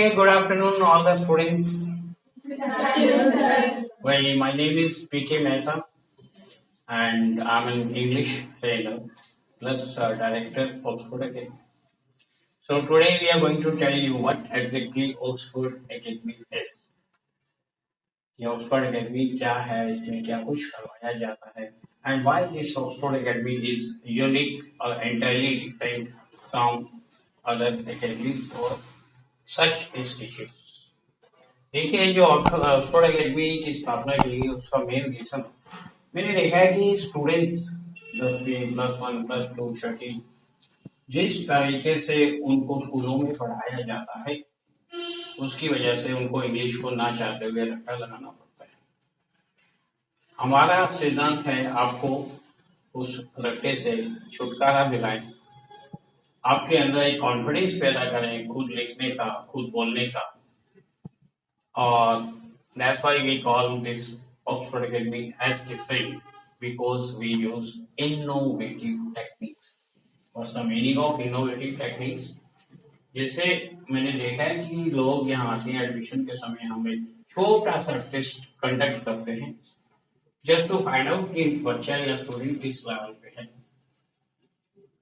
Okay, good afternoon, all the students. Good afternoon, sir. Well, my name is PK Mehta, and I'm an English trainer plus director Oxford Academy. So today we are going to tell you what exactly Oxford Academy is. ये Oxford academy क्या है, इसमें क्या कुछ करवाया जाता है, and why this Oxford Academy is unique or entirely different from other academies or such institutes. देखिए, जो ऑक्सफोर्ड एकेडमी की स्थापना की गई उसका मेन रीजन मैंने देखा है कि स्टूडेंट्स 10वीं +1 +2 छठी जिस तरीके से उनको स्कूलों में पढ़ाया जाता है उसकी वजह से उनको इंग्लिश को ना चाहते हुए रट्टा लगाना पड़ता है। हमारा सिद्धांत है आपको उस रट्टे से छुटकारा दिलाएं, आपके अंदर एक कॉन्फिडेंस पैदा करें खुद लिखने का, खुद बोलने का, और that's why we call this Oxford Academy as different because we use innovative techniques. What's the meaning of innovative techniques? जैसे मैंने देखा है कि लोग यहाँ आते हैं एडमिशन के समय हमें छोटा सा टेस्ट कंडक्ट करते हैं जस्ट टू फाइंड आउट कि बच्चा या स्टूडेंट किस लेवल पे है।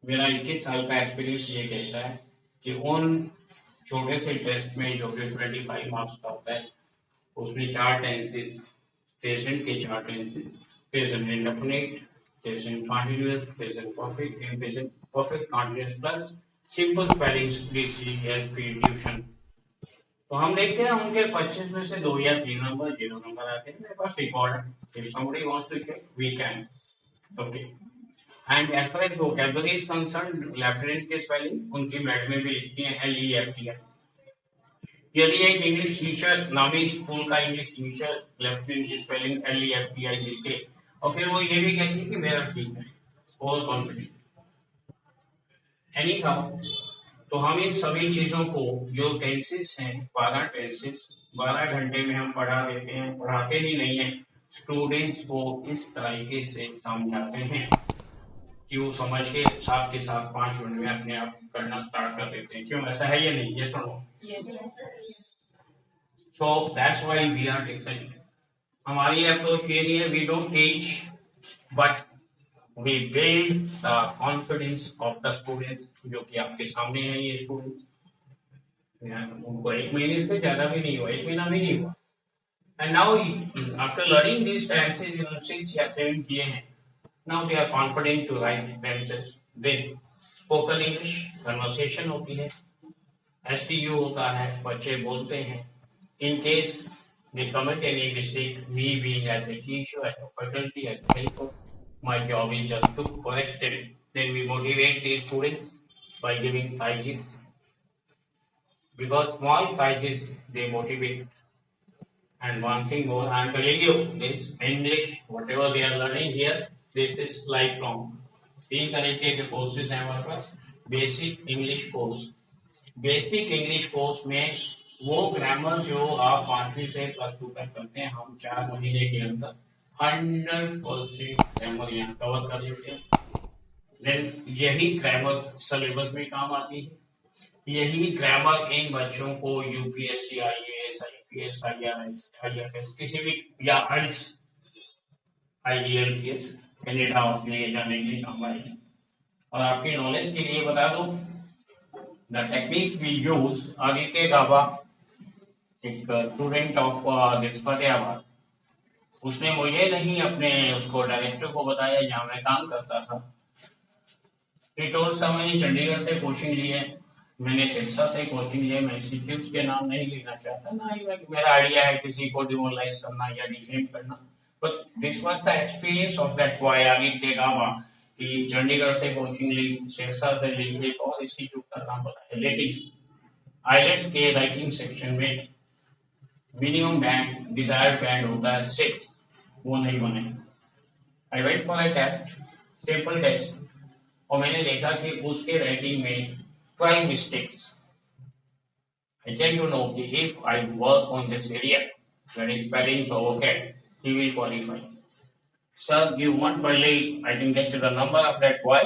मेरा 21 साल का एक्सपीरियंस ये कहता है कि उन छोटे से टेस्ट में जो कि 25 मार्क्स का होता है उसमें 4 टेंसेस, प्रेजेंट के 4 tenses, present indefinite, present continuous, present perfect and present perfect continuous plus simple spellings DCSP tuition. तो हम देखते हैं उनके 25 में से 2 या 3 नंबर 0 नंबर आते हैं। मेरे पास रिकॉर्ड है, if somebody wants to check we can. Okay. And as far as vocabulary is concerned, lieutenant के स्पेलिंग उनकी मैथ में भी लिखती हैं LEFTI। यदि एक इंग्लिश टीचर नामी स्कूल का इंग्लिश टीचर लेफ्टिनेंट की स्पेलिंग LEFTI लिखे और फिर वो ये भी कहती है कि मेरा ठीक है, ऑल कॉन्फिडेंट। एनीहाउ, तो हम इन सभी चीजों को जो टेंसेस हैं 12 टेंसेस 12 घंटे में हम पढ़ा देते हैं, पढ़ाते ही नहीं है, स्टूडेंट्स को इस तरीके से समझाते हैं कि वो समझ के साथ 5 मिनट में अपने आप करना स्टार्ट कर देते हैं। क्यों, ऐसा है या नहीं? यस और no? So that's why we are different. हमारी अप्रोच ये नहीं है, we don't teach but we build the confidence of the students. जो कि आपके सामने है ये स्टूडेंट्स, उनको 1 महीने से ज्यादा भी नहीं हुआ, 1 महीना भी नहीं हुआ, and now after learning this tenses इन 6 या 7 किए हैं, now they are confident to write themselves. Then spoken English conversation होती है, STU होता है, बच्चे बोलते हैं। In case they commit any mistake, me being as a teacher, as a faculty, as a helper, my job is just to correct it. Then we motivate these students by giving prizes, because small prizes they motivate. And one thing more, I am telling you, this English, whatever they are learning here, this is lifelong. 3 तरीके के courses हैं हमारे पास। Basic English course, basic English course में वो grammar जो आप 5वीं से +2 तक करते हैं, हम 4 महीने के अंदर 100% ग्रामर यहाँ कवर कर लेते हैं। देन यही ग्रामर सिलेबस में काम आती है, यही ग्रामर इन बच्चों को UPSC IAS IPS IRS IFS किसी भी या IELTS कैनेडा ऑस्ट्रेलिया जाने के लिए काम आएगी। और आपकी नॉलेज के लिए बता दो, the techniques we use, Aditya Gaba एक स्टूडेंट ऑफ दिस फतेहाबाद, उसने मुझे नहीं अपने उसको डायरेक्टर को बताया जहाँ मैं काम करता था। मैंने चंडीगढ़ से कोचिंग ली है, मैंने सिरसा से कोचिंग लिया। मैं इंस्टीट्यूट के नाम नहीं लेना चाहता, ना ही मेरा आइडिया है किसी को डिमोरलाइज करना या डिफेम करना, but this was the experience of that boy Aditya Gaba कि चंडीगढ़ से कोचिंग ली, सिरसा से ली, एक और इंस्टीट्यूट का नाम बताया। लेकिन आईएलटीएस के राइटिंग सेक्शन में मिनिमम बैंड, डिजायर्ड बैंड होता है 6, वो नहीं बने। I went for a test, simple test, और मैंने देखा कि उसके राइटिंग में 12 mistakes. I came to know that if I work on this area, that is spelling or vocab, he will qualify. Sir, you want only, I can guess to the number of that boy.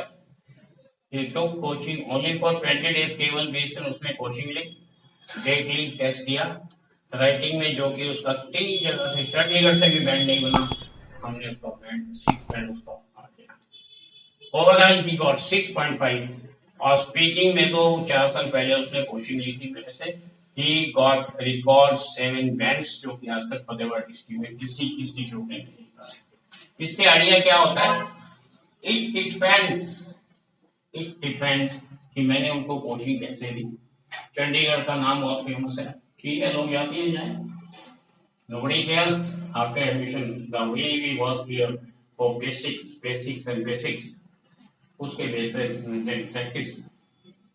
He took coaching only for 20 days, केवल 20 दिन उसने coaching ली, directly test दिया writing में, जो कि उसका 3 जगह से चंडीगढ़ से भी बैंड नहीं बना, हमने उसका बैंड 6 बैंड उसका आ गया। ओवरऑल ही गॉट 6.5 और स्पीकिंग में तो 4 साल पहले उसने कोचिंग ली थी मेरे से। ही गॉट रिकॉर्ड 7 बैंड्स, जो कि आज तक फतेहगढ़ डिस्ट्रिक्ट में किसी इंस्टीट्यूट ने नहीं किया। इससे आइडिया क्या होता है? इट डिपेंड्स कि मैंने उनको कोचिंग कैसे दी। चंडीगढ़ का नाम बहुत फेमस है, ठीक है, लोग जाते हैं जाए। Nobody cares after admission. The way we work here for basics and basics. उसके बेस पे then practice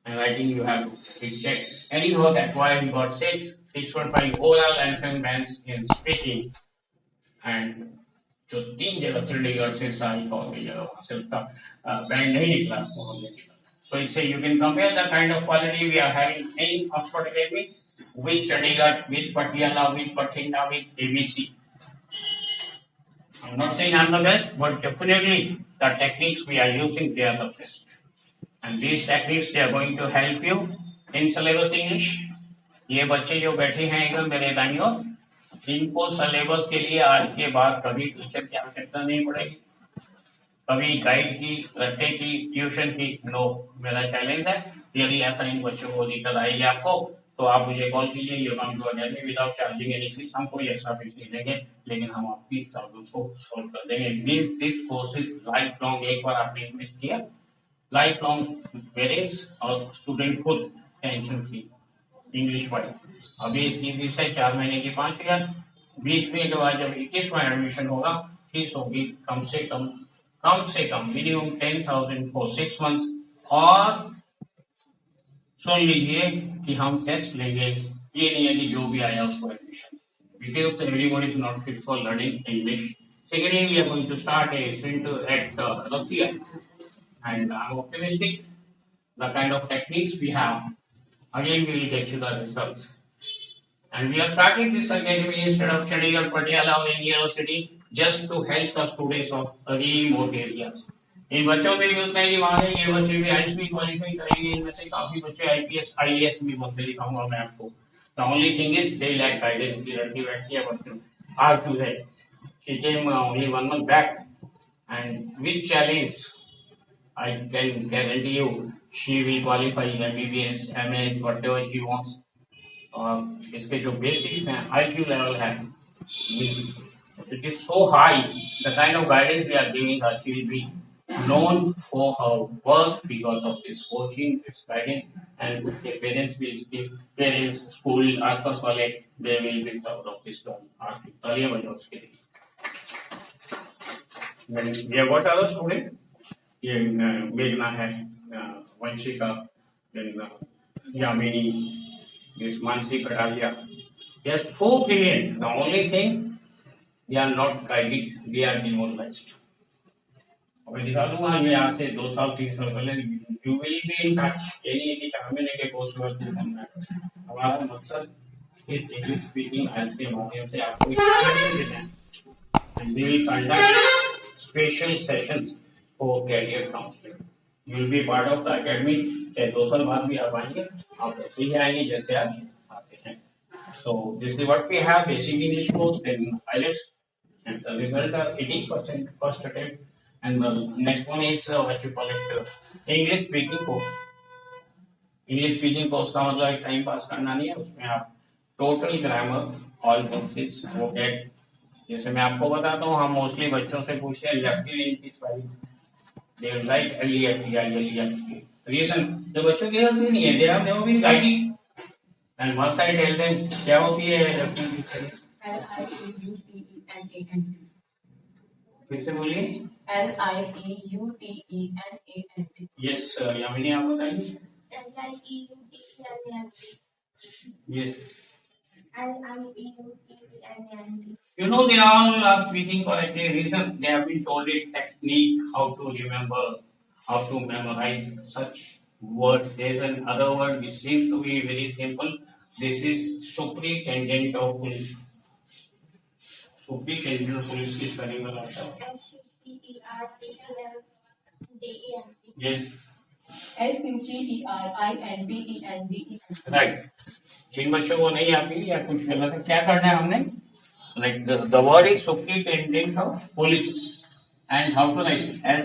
and writing you have to check. Anyhow, that's why we got 6.5 overall and 7 bands in speaking. And जो 3 जगह चंडीगढ़ से सारी college जगह वहाँ से उसका बैंड नहीं निकला, वो हमने निकला। So you say you can compare the kind of quality we are having in Oxford Academy with Chandigarh, with Patiala, with Bathinda, with ABC. I'm not saying I'm the best, but definitely the techniques we are using, they are the best. And these techniques, they are going to help you in syllabus English. ये बच्चे जो बैठे हैं एकदम मेरे दाईं ओर, इनको syllabus के लिए आज के बाद कभी टीचर की आवश्यकता नहीं पड़ेगी, कभी गाइड की, रट्टे की, ट्यूशन की, नो। मेरा चैलेंज है, यदि ऐसा इन बच्चों को दिक्कत आएगी आपको, तो आप मुझे कॉल कीजिए, you come to attend me without charging any fees. हम कोई एक्स्ट्रा फीस नहीं देंगे, लेकिन हम आपकी प्रॉब्लम्स को सॉल्व कर देंगे। Means this course is life long. एक बार आपने इन्वेस्ट किया, लाइफ लॉन्ग पेरेंट्स और स्टूडेंट खुद टेंशन फ्री इंग्लिश वाइज। अभी इसकी फीस है 4 महीने की 5,000। 20 महीने के बाद जब 21वां एडमिशन होगा, फीस होगी कम से कम मिनिमम 10,000 फॉर 6 मंथ्स। और सुन लीजिए कि हम टेस्ट लेंगे, ये नहीं है कि जो भी आया उसको admission, because everybody is not fit for learning English. Secondly, we are going to start a center at Rathia, and I'm optimistic the kind of techniques we have, again we will get you the results. And we are starting this academy instead of Chandigarh, Patiala or any other city, just to help the students of remote areas. इन बच्चों में भी उतना ही वहां है, ये बच्चे भी IAS भी क्वालिफाई करेंगे, इनमें से काफी बच्चे आईपीएस आईएएस भी बनते दिखाऊंगा मैं आपको। The only thing is they lack guidance की लड़की बैठती है बच्चों आज टू है, she came only 1 month back and with challenge I can guarantee you she will qualify MBBS, MS, whatever she wants. और इसके जो बेसिक्स हैं, IQ लेवल है, it is so high. The kind of guidance we are giving her, she will be known for her work because of this coaching, this guidance, and उसके parents will still, parents, school, आसपास वाले, they will be proud of this girl. आज तालियां बजाओ उसके लिए। Then we have got other students. ये मेघना है, Vanshika, Yamini, this Mansi Kataria. They are so brilliant. The only thing, they are not guided, they are demoralized. अभी दिखा दूंगा ये आज से 2 साल 3 साल पहले, you will be in touch. ये नहीं है कि 4 महीने के कोर्स में तू बनना है। हमारा मकसद इस इंग्लिश स्पीकिंग आइल्स के माध्यम से आपको एक्सपीरियंस देना है, and we will conduct special sessions for career counseling. You will be part of the academy. चाहे 2 साल बाद भी आप आएंगे, आप ऐसे ही आएंगे जैसे आप आते हैं। So this is what we have: basic English course, then IELTS, and the result are 80% first attempt. And the next one is what you call it, English speaking course. English speaking course का मतलब एक time pass करना नहीं है, उसमें आप total grammar, all tenses, vocab, जैसे मैं आपको बताता हूँ, हम मोस्टली बच्चों से पूछते हैं left leaning, they like LEFT. Reason, जो बच्चों की गलती नहीं है, they have never been guided. And once I tell them क्या होती है लेफ्ट लीनिंग, LIEUTENANT. फिर से बोलिए। LIEUTENANT. Yes, यामिनी आप बताइए। LIEUTENANT. Yes. LIEUTENANT. You know, they all are speaking correctly. Reason, they have been told it technique, how to remember, how to memorize such words. There is another word which seems to be very simple. This is superintendent of police. Superintendent of police की spelling बताता हूँ। SUPERINTENDENT. Yes. SUPERINTENDENT. Right. जिन बच्चों को नहीं आती या कुछ गलत है, क्या करना है हमने, like the word is superintendent of police and how to write SUPER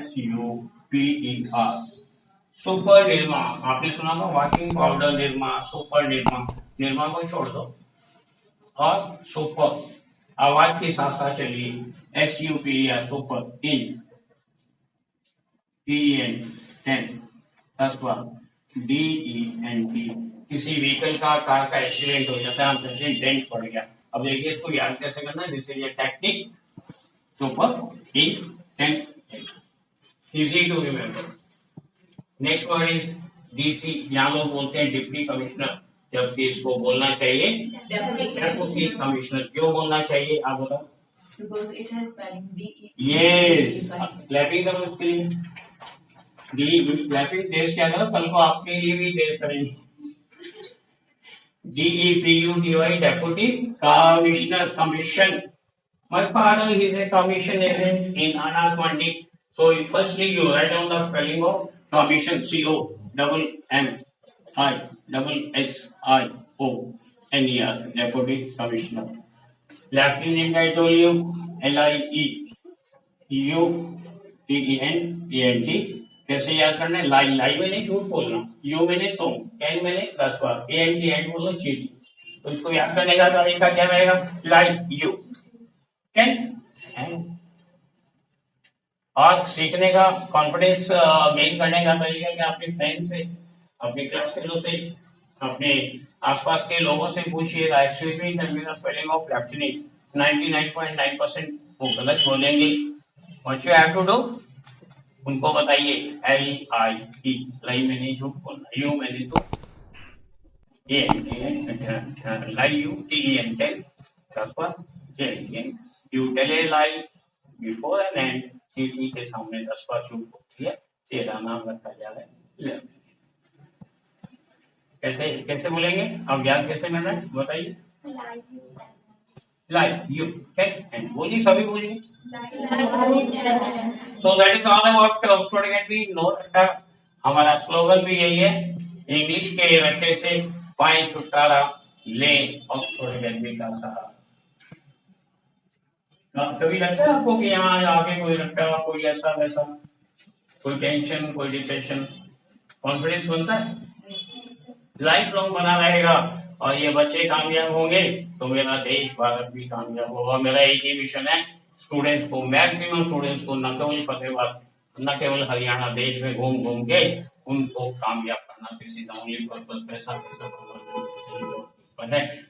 super Nirma. आपने सुना था washing powder Nirma, super Nirma, Nirma को छोड़ दो और सुपर आवाज के साथ साथ चलिए SUP या सुपर इन PEN 10 10 DENT किसी व्हीकल का कार का एक्सीडेंट हो जाता है, हम कहते हैं डेंट पड़ गया। अब देखिए इसको याद कैसे करना है, this is a technique super in 10 easy to remember. Next word is DC, यहाँ लोग बोलते हैं डिप्टी कमिश्नर, जबकि इसको बोलना चाहिए डेप्यूटी कमिश्नर। क्यों बोलना चाहिए आप बताओ? Because it has spelling DE. Yes, clapping करो इसके लिए। डी क्लैपिंग तेज क्या करो, कल को आपके लिए भी तेज करेंगे। DEPUTY deputy commissioner, commission. My father is a commission agent in Anas Mandi. So firstly you write down the spelling of commission, COMMISSIONER, deputy commissioner. Lieutenant I told you, LIEUTENANT। कैसे याद करना है? लाई लाई में नहीं झूठ बोलना, यू मैंने तुम, कैन मैंने 10 बार, ANT एंड बोलो चीटी। तो इसको याद करने का तरीका क्या रहेगा? Lie you can and. और सीखने का कॉन्फिडेंस गेन करने का तरीका क्या? अपने फ्रेंड से, अपने क्लास फेलो से, अपने आसपास के लोगों से पूछिएगा। Excuse me, tell me the spelling of lieutenant. 99.9% वो गलत बोलेंगे। What you have to do, उनको बताइए LIE, लाई में नहीं झूठ बोलना, यू मैंने तो lie U TEN 10 you tell a lie before an end, सीटी के सामने 10 बार झूठ बोलती है, तेरा नाम रखा जा रहा है। कैसे कैसे बोलेंगे अब, याद कैसे करना है बताइए? लाइक यू एंड बोलिए, सभी बोलिए। So that is all about Oxford Academy. No रट्टा, हमारा स्लोगन भी यही है, इंग्लिश के रट्टे से पाए छुटकारा ले ऑक्सफोर्ड अकेडमी का सहारा। कभी लगता है आपको कि यहाँ आगे कोई रट्टा, कोई ऐसा वैसा, कोई टेंशन, कोई डिप्रेशन, कॉन्फिडेंस बनता है? लाइफ लॉन्ग बना रहेगा और ये बच्चे कामयाब होंगे तो मेरा देश भारत भी कामयाब होगा। मेरा एक ही मिशन है, स्टूडेंट्स को, मैक्सिमम स्टूडेंट्स को, न केवल फतेहाबाद, न केवल हरियाणा, देश में घूम घूम के उनको कामयाब करना। किसी का ओनली पर्पस पैसा है।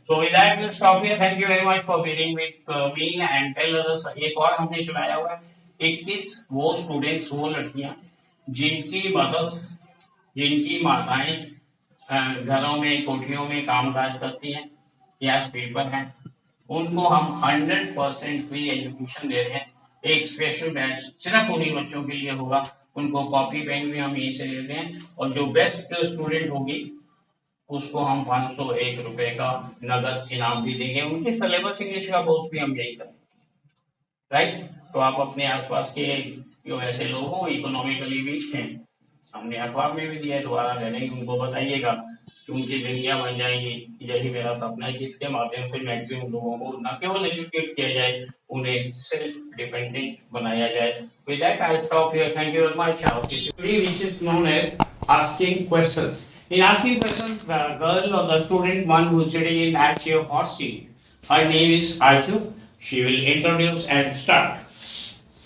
So with that we'll stop here. Thank you very much for being with me and tell others। एक और हमने चुनाया हुआ है 21 वो स्टूडेंट्स, वो लड़कियां जिनकी मदद, जिनकी माताएं घरों में, कोठियों में कामकाज करती हैं या पेपर हैं, उनको हम 100% फ्री एजुकेशन दे रहे हैं। एक स्पेशल बैच सिर्फ उन्हीं बच्चों के लिए होगा। उनको कॉपी पेन भी हम यहीं से देते हैं और जो बेस्ट स्टूडेंट होगी उसको हम 501 रुपए का नगद इनाम भी देंगे। उनके सिलेबस इंग्लिश का कोर्स भी हम यही करेंगे, राइट? तो आप अपने आसपास के जो ऐसे लोग हो, इकोनॉमिकली वीक हैं, हमने अखबार में भी दिया है, दोबारा देने की उनको बताइएगा कि उनकी जिंदगियां बन जाएंगी। यही मेरा सपना है कि इसके माध्यम से मैक्सिमम लोगों को न केवल एजुकेट किया जाए, उन्हें सेल्फ डिपेंडेंट बनाया जाए। With that I stop here. Thank you very much. Which is known as asking questions. In asking questions, the girl or the student, one who is sitting in that chair hot seat, her name is Arju. She will introduce and start.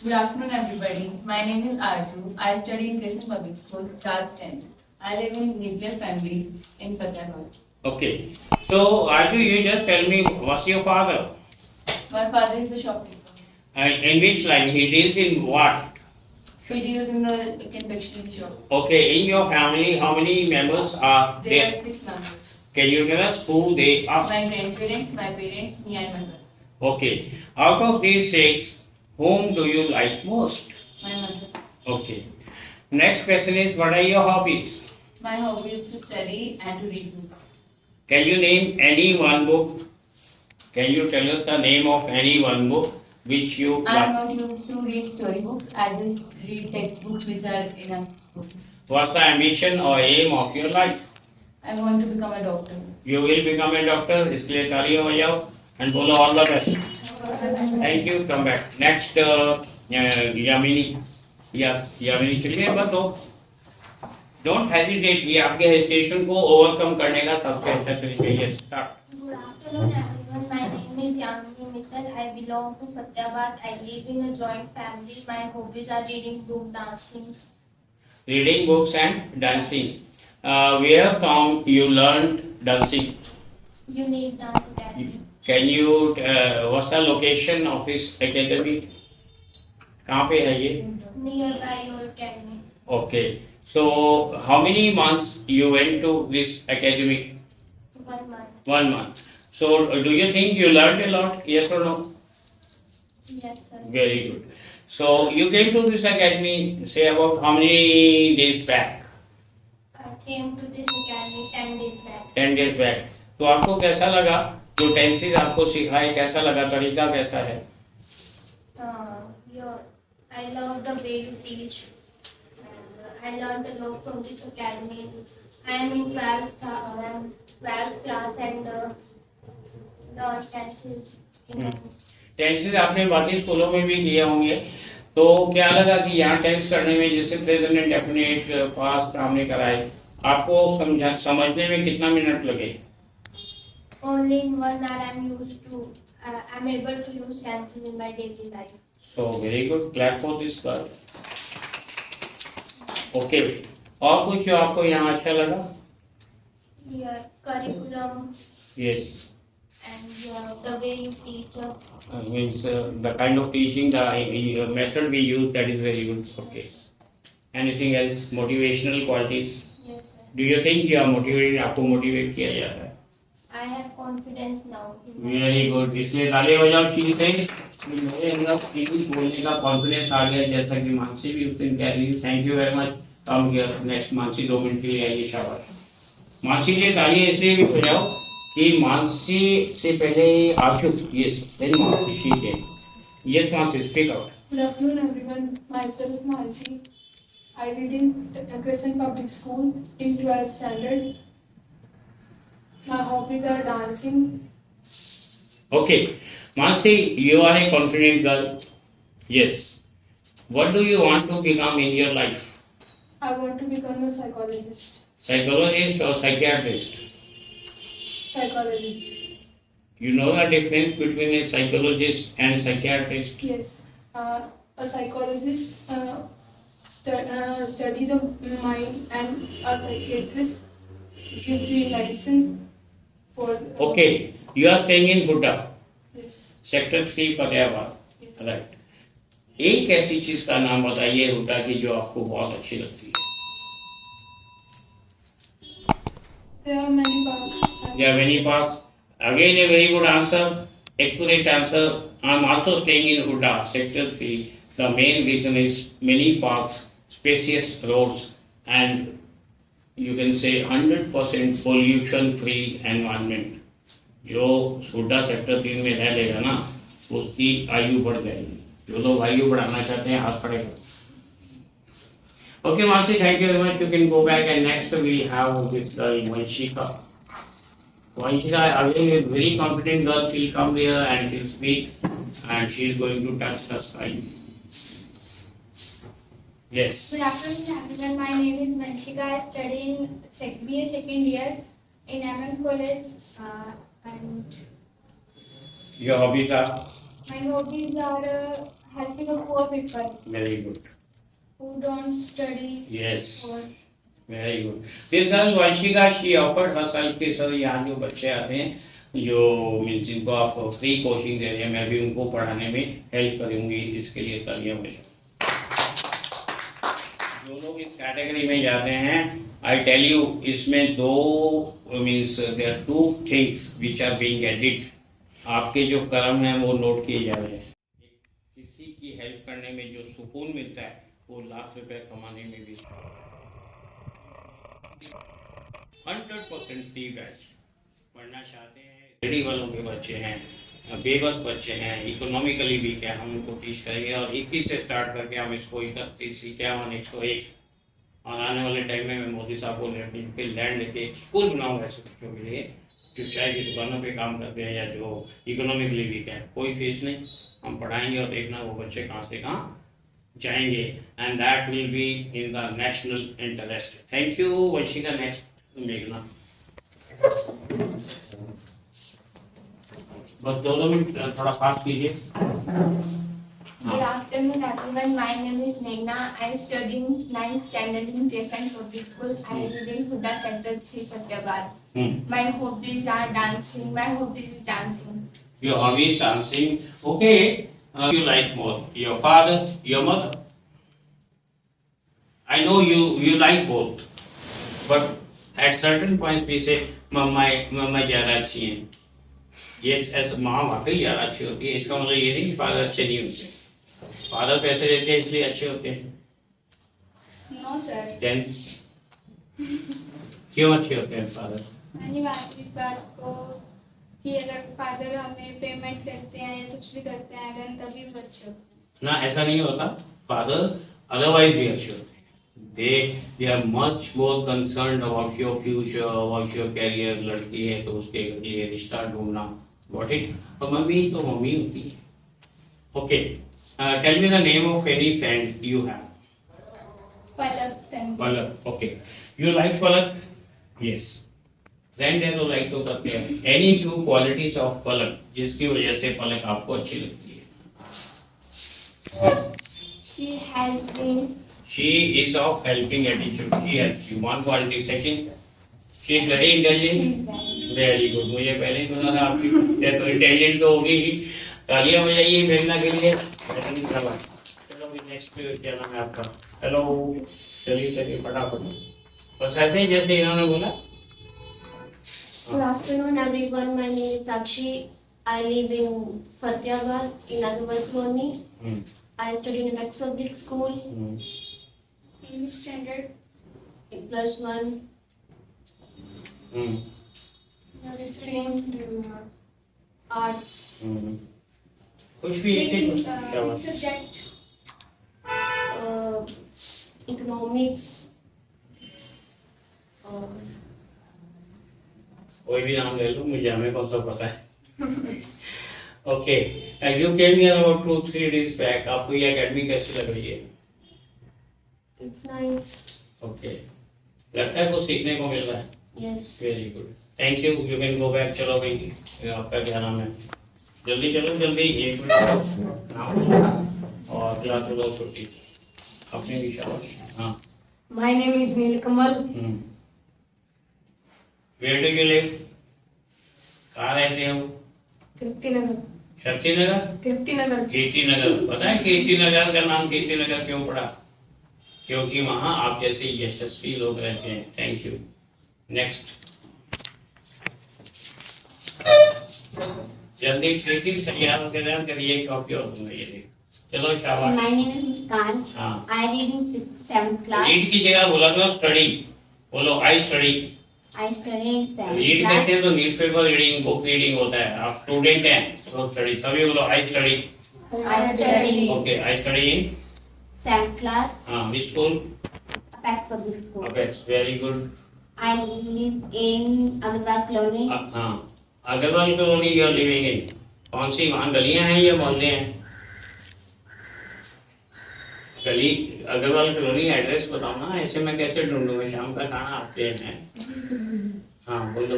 Good afternoon, everybody. My name is Arzu. I study in Christian Public School, class 10th. I live in nuclear family in Fatehpur. Okay. So, Arju, you just tell me, what's your father? My father is the shopkeeper. And in which line? He deals in what? He deals in the confectionery shop. Okay. In your family, how many members are There there? are 6 members. Can you tell us who they are? My grandparents, my parents, me and my brother. Okay. Out of these 6, whom do you like most? My mother. Okay. Next question is, what are your hobbies? My hobby is to study and to read books. Can you name any one book? Can you tell us the name of any one book which you I am like? not used to read storybooks. I just read textbooks which are in a book. What's the ambition or aim of your life? I want to become a doctor. You will become a doctor. इसके लिए तालियां बजाओ and बोलो all the best. Thank you. Come back. Next, Yamini. Yes, Yamini चलिए बताओ. Don't hesitate. ये आपके hesitation को ओवरकम करने का सबसे अच्छा तरीका है. Start. Good afternoon, everyone. My name is Yamini Mittal. I belong to Fatehabad. I live in a joint family. My hobbies are reading book, dancing. Reading books and dancing. Where from you learned dancing? Unique Dance Academy. Can you what's the location of this academy? कहाँ पे है ये? Nearby your academy. Okay. So how many months you went to this academy? 1 month. 1 month. So do you think you learned a lot? Yes or no? Yes, sir. Very good. So you came to this academy, say about how many days back? I came to this academy 10 days back. 10 days back. तो आपको कैसा लगा? जो tenses आपको सिखाए कैसा लगा? तरीका कैसा है? I love the way you teach. I learned a lot from this academy. I am in 12th class and learn tenses. Tenses आपने बाकी स्कूलों में भी किए होंगे, तो क्या लगा कि यहाँ टेंस करने में जैसे प्रेजेंट इंडेफिनिट पास्ट आपने कराए, आपको समझने में कितना मिनट लगे? Only in 1 hour I'm able to use tenses in my daily life. So very good. Clap for this girl. Okay. और कुछ जो आपको यहाँ अच्छा लगा? Your curriculum Yes. and the way you teach us. Means the kind of teaching, the method we use, that is very good. Okay. Anything else? Motivational qualities. Yes, sir. Do you think you are motivated? आपको motivate किया जाता है? I have confidence now. Very good. इसलिए ताली बजाओ ठीक है. मेरे अंदर इंग्लिश बोलने का कॉन्फिडेंस आ गया, जैसा कि मानसी भी उस दिन कह रही थी. Thank you very much. Come here. Next Mansi 2 minute के लिए आइए. शाबाश. मानसी जी ताली इसलिए भी बजाओ कि मानसी से पहले Ashu. Yes then Mansi she can. Yes Mansi speak out. Good afternoon, everyone. Myself Mansi. I read in Crescent Public School in 12th standard. My hobbies are dancing. Okay. Mansi, you are a confident girl. Yes. What do you want to become in your life? I want to become a psychologist. Psychologist or psychiatrist? Psychologist. You know the difference between a psychologist and psychiatrist? Yes. A psychologist study the mind, and a psychiatrist give the medicines for. Okay. You are staying in Bhuta, Yes. Sector 3, Fatehabad. Yes. Right. एक ऐसी चीज का नाम बताइए हुटा की जो आपको बहुत अच्छी लगती है. There are many parks. There are many parks. Again a very good answer, accurate answer. I am also staying in Huda, Sector 3. The main reason is many parks, spacious roads, and you can say 100% pollution free environment. जो Hooda sector 3 में रह लेगा ना, उसकी आयु बढ़ जाएगी. जो लोग आयु बढ़ाना चाहते हैं हाथ खड़े करो. Okay, Mansi, thank you very much. You can go back, and next we have this girl Vanshika. Vanshika, again, is very confident girl. She'll come here and she'll speak, and she is going to touch the sky. Yes. Good afternoon, everyone. My name is Vanshika. I study in BA second year in MM College. And Your hobbies are my hobbies are helping a poor people very good. who don't study. Yes. Or Very good. This girl Vanshika, she offered herself कि sir यहाँ जो बच्चे आते हैं जो means जिनको आप free coaching दे रहे हैं, मैं भी उनको पढ़ाने में हेल्प करूँगी. इसके लिए तालियां बजाओ. जो लोग इस कैटेगरी में जाते हैं, आई टेल यू, इसमें दो means there are 2 things which are being added. आपके जो कर्म हैं वो नोट किए जा रहे हैं. किसी की हेल्प करने में जो सुकून मिलता है वो लाख रुपए कमाने में भी 100% फ्री बैच. पढ़ना चाहते हैं, रेडी वालों के बच्चे हैं, बेबस बच्चे हैं, इकोनॉमिकली वीक है, हम उनको टीच करेंगे. और 21 से स्टार्ट करके हम इसको 31, 51, 101 और आने वाले टाइम में मैं मोदी साहब को लेके लैंड लेके एक स्कूल बनाऊंगा ऐसे बच्चों के लिए जो चाय की दुकानों पे काम करते हैं या जो इकोनॉमिकली वीक है, कोई फीस नहीं, हम पढ़ाएंगे और देखना वो बच्चे कहाँ से कहाँ जाएंगे, and that will be in the national interest. Thank you Vanshika. Next मेघना, बस 2 मिनट थोड़ा फास्ट कीजिए। Good afternoon, everyone. My name is Meghna. I am studying 9th standard in Crescent Public School. I live in Huda Sector 3, Fatehpur. My hobbies are dancing. My hobbies is dancing. Your hobby is dancing. Okay. You like more your father, your mother? I know you like both, but at certain points we say मम्मा ज़्यादा अच्छी हैं। ये ऐसा माँ वाकई ज़्यादा अच्छी होती है, इसका मतलब ये नहीं कि फादर अच्छे नहीं होते। फादर पैसे देते हैं इसलिए अच्छे होते हैं। No, sir. Then क्यों अच्छे होते हैं फादर? मैंने बात इस बात को कि अगर फादर हमें पेमेंट करते हैं या कुछ भी करते हैं अगर तभी वो अच्छे होते ना, ऐसा नहीं होता। फादर अदरवाइज भी अच्छे होते हैं। they are much more concerned about your future, about your career। लड़की है तो उसके लिए रिश्ता ढूंढना, got it? और मम्मी तो मम्मी होती है। Okay, tell me the name of any friend you have. Palak and Palak, okay. You like Palak? Yes. Friend है तो like तो करते हैं। Any 2 qualities of Palak जिसकी वजह से पलक आपको अच्छी लगती है? She helped me. She is of helping attitude. She helps you. 1 quality. Second, she is very intelligent. Very good. मुझे पहले ही पता था आपकी ये तो इंटेलिजेंट तो होगी ही। तालियां बजाइए मेघना के लिए। चलो भी नेक्स्ट क्या नाम है आपका? हेलो, चलिए फटाफट बस ऐसे ही जैसे इन्होंने बोला। Good afternoon, everyone. My name is Sakshi. I live in Fatehpur in Agarwal Colony. I study in Apex Public School in standard in +1. studying Arts. कुछ भी एक which क्या बात? subject Economics. कोई भी नाम ले लो, मुझे हमें कौन सा पता है। Okay, you came here about 2-3 days back. आपको ये एकेडमी कैसी लग रही है? It's nice. ओके, लगता है कुछ सीखने को मिल रहा है। Yes. Very good, thank you. You can go back. चलो भाई, आपका क्या नाम है? जल्दी चलो, जल्दी 1 मिनट नाम और क्लास लो छुट्टी अपने भी शाबाश। हाँ। My name is Nilkamal. Where do you live? कहाँ रहते हो? Kirtinagar. शक्तिनगर? Kirtinagar. कीर्तिनगर। पता है कीर्तिनगर का नाम कीर्तिनगर क्यों पड़ा? क्योंकि वहां आप जैसे यशस्वी लोग रहते हैं। Thank you. नेक्स्ट, जल्दी ठीक तैयार वगैरह करिए, कॉपी और दूंगा ये देखिए। चलो शाबाश। My name is Muskan. हाँ, I read in 7th class. Read की जगह बोला था स्टडी, बोलो I study. I study in 7th read class. कहते हैं तो न्यूज़पेपर रीडिंग, बुक रीडिंग होता है। आप स्टूडेंट हैं तो स्टडी, सभी बोलो I study. I study okay, I study in 7th class. हाँ, which school? Apex Public School. Okay, very good. I live in Agarwal Colony. हाँ, Agarwal colony you are living in. कौन सी वहाँ गलियां हैं या मोहल्ले हैं? गली अग्रवाल कॉलोनी एड्रेस बताओ ना, ऐसे मैं कैसे ढूंढूंगा? शाम का खाना आते हैं। हाँ बोलो,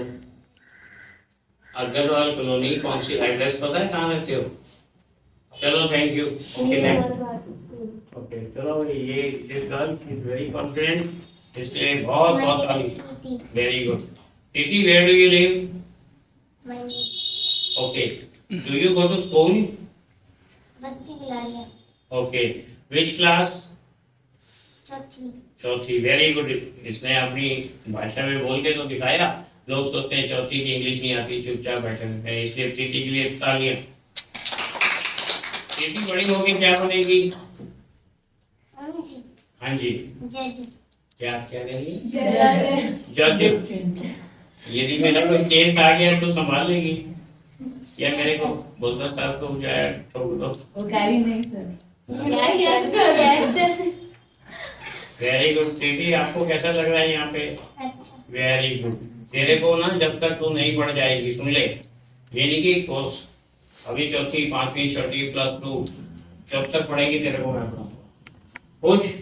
अग्रवाल कॉलोनी कौन सी एड्रेस पता है? कहाँ रहते हो? चलो thank you. Okay next. Okay चलो, ये गर्ल इज वेरी कॉन्फिडेंट, इसलिए बहुत बहुत ताली। Very good. TT, where do you live? My name is Okay. Do you go to school? Basti Bilaria. Okay. Which class? Chathi. चौथी। Very good. इसने अपनी भाषा में बोल के तो दिखाया। लोग सोचते हैं चौथी की इंग्लिश नहीं आती, चुपचाप बैठे रहते हैं, इसलिए प्रीति के लिए तालियां। प्रीति बड़ी होगी क्या बनेगी? Anji. हाँ जी, Judge. क्या क्या करेंगे? जज। यदि मेरा कोई केस आ गया तो संभाल लेगी या मेरे को बोलता साहब को जाए ठोक दो? वो गाड़ी नहीं सर। Yes. वेरी गुड प्रीति, आपको कैसा लग रहा है यहाँ पे? अच्छा। Very good. तेरे को ना जब तक तू नहीं पढ़ जाएगी, सुन ले, यानी कि कोर्स अभी चौथी, पांचवी, छठी, +2 जब तक पढ़ेगी तेरे को मैं पढ़ाऊंगा। खुश?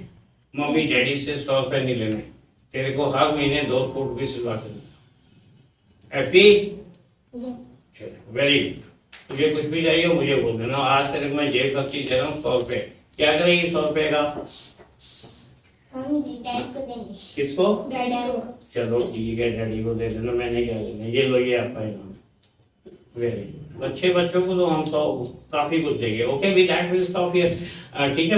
मम्मी डैडी से 100 रुपए नहीं लेने, तेरे को हर महीने 2 सूट भी सिलवा के दूंगा। हैप्पी? चलो वेरी गुड। तुझे कुछ भी चाहिए मुझे बोल देना। आज तेरे को मैं जेब बख्शी दे रहा हूँ 100 रुपए। क्या करेगी 100 रुपए का? मम्मी जी डैडी को देंगे। किसको? डैडी को। चलो ठीक है, डैडी को दे देना, मैंने क्या देना। ये लो, ये आपका इनाम। Very good. अच्छे बच्चों को तो हम तो काफी कुछ देंगे। Okay, with that will stop here. ठीक है।